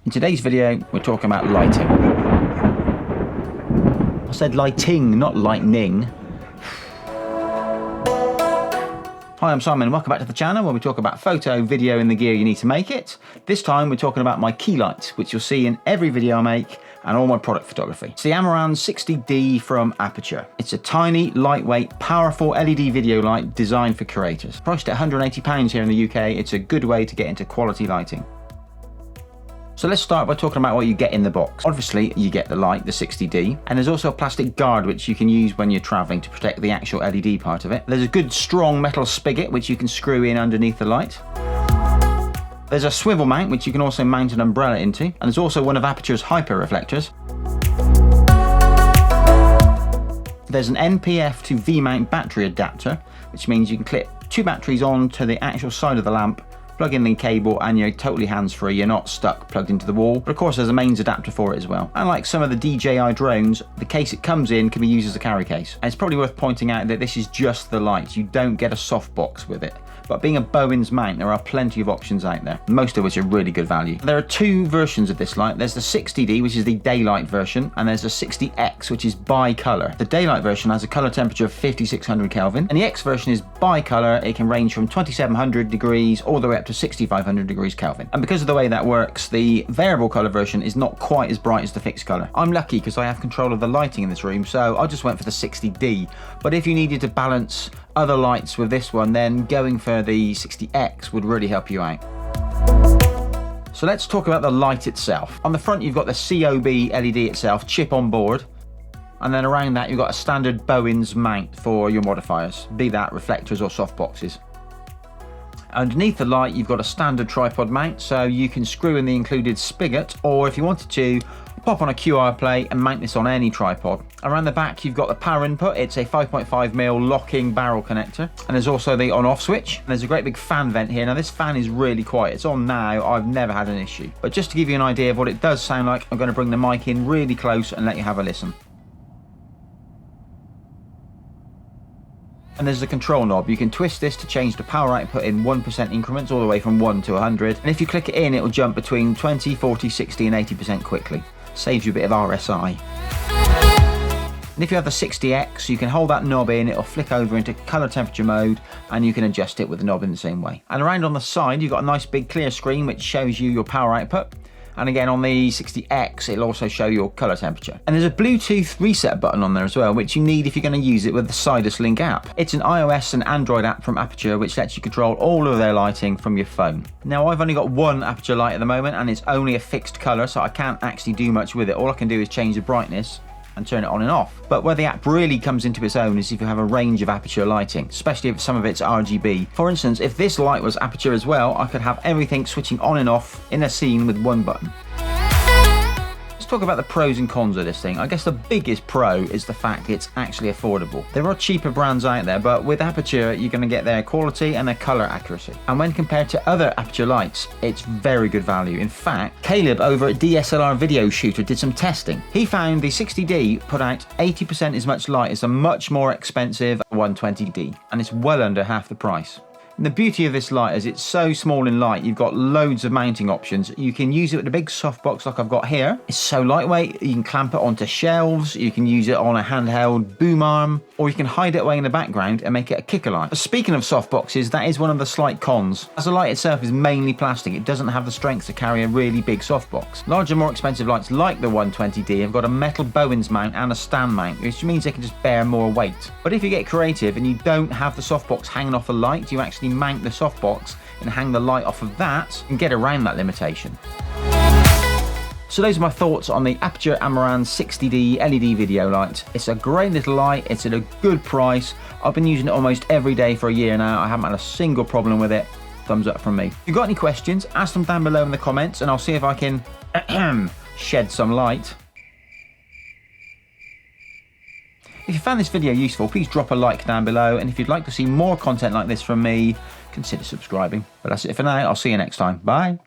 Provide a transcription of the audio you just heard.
In today's video, we're talking about lighting. I said lighting, not lightning. Hi, I'm Simon and welcome back to the channel where we talk about photo, video and the gear you need to make it. This time we're talking about my key lights, which you'll see in every video I make and all my product photography. It's the Amaran 60D from Aputure. It's a tiny, lightweight, powerful LED video light designed for creators. Priced at £180 here in the UK, it's a good way to get into quality lighting. So let's start by talking about what you get in the box. Obviously, you get the light, the 60D, and there's also a plastic guard which you can use when you're traveling to protect the actual LED part of it. There's a good strong metal spigot which you can screw in underneath the light. There's a swivel mount which you can also mount an umbrella into, and there's also one of Aputure's hyper reflectors. There's an NPF to V-mount battery adapter, which means you can clip two batteries onto the actual side of the lamp, plug in the cable and you're totally hands-free, you're not stuck plugged into the wall. But of course there's a mains adapter for it as well. Unlike some of the DJI drones, the case it comes in can be used as a carry case. And it's probably worth pointing out that this is just the light, you don't get a softbox with it. But being a Bowens mount, there are plenty of options out there, most of which are really good value. There are two versions of this light. There's the 60D, which is the daylight version, and there's the 60X, which is bi-color. The daylight version has a color temperature of 5600 Kelvin, and the X version is bi-color. It can range from 2700 degrees all the way up to 6500 degrees Kelvin. And because of the way that works, the variable color version is not quite as bright as the fixed color. I'm lucky because I have control of the lighting in this room, so I just went for the 60D. But if you needed to balance other lights with this one, then going for the 60X would really help you out. So let's talk about the light itself. On the front you've got the COB LED itself, chip on board, and then around that you've got a standard Bowens mount for your modifiers, be that reflectors or softboxes. Underneath the light you've got a standard tripod mount, so you can screw in the included spigot, or if you wanted to, pop on a QR plate and mount this on any tripod. Around the back you've got the power input. It's a 5.5mm locking barrel connector, and there's also the on-off switch. And there's a great big fan vent here. Now this fan is really quiet, it's on now, I've never had an issue. But just to give you an idea of what it does sound like, I'm going to bring the mic in really close and let you have a listen. And there's the control knob. You can twist this to change the power output in 1% increments all the way from 1 to 100. And if you click it in, it will jump between 20, 40, 60 and 80% quickly. Saves you a bit of RSI. And if you have the 60X, you can hold that knob in, it'll flick over into color temperature mode, and you can adjust it with the knob in the same way. And around on the side, you've got a nice big clear screen which shows you your power output. And again, on the 60X, it'll also show your color temperature. And there's a Bluetooth reset button on there as well, which you need if you're going to use it with the Sidus Link app. It's an iOS and Android app from Aputure, which lets you control all of their lighting from your phone. Now, I've only got one Aputure light at the moment, and it's only a fixed color, so I can't actually do much with it. All I can do is change the brightness and turn it on and off. But where the app really comes into its own is if you have a range of Aputure lighting, especially if some of it's RGB. For instance, if this light was Aputure as well, I could have everything switching on and off in a scene with one button. Let's talk about the pros and cons of this thing. I guess the biggest pro is the fact it's actually affordable. There are cheaper brands out there, but with Aputure you're going to get their quality and their color accuracy. And when compared to other Aputure lights, it's very good value. In fact, Caleb over at DSLR Video Shooter did some testing. He found the 60D put out 80% as much light as a much more expensive 120D, and it's well under half the price. And the beauty of this light is it's so small and light, you've got loads of mounting options. You can use it with a big softbox like I've got here. It's so lightweight, you can clamp it onto shelves, you can use it on a handheld boom arm, or you can hide it away in the background and make it a kicker light. But speaking of softboxes, that is one of the slight cons. As the light itself is mainly plastic, it doesn't have the strength to carry a really big softbox. Larger, more expensive lights like the 120D have got a metal Bowens mount and a stand mount, which means they can just bear more weight. But if you get creative and you don't have the softbox hanging off the light, you actually mount the softbox and hang the light off of that and get around that limitation. So those are my thoughts on the Aputure Amaran 60D LED video light. It's a great little light, it's at a good price. I've been using it almost every day for a year now. I haven't had a single problem with it. Thumbs up from me. If you've got any questions, ask them down below in the comments and I'll see if I can shed some light. If you found this video useful, please drop a like down below, and if you'd like to see more content like this from me, consider subscribing. But that's it for now, I'll see you next time. Bye.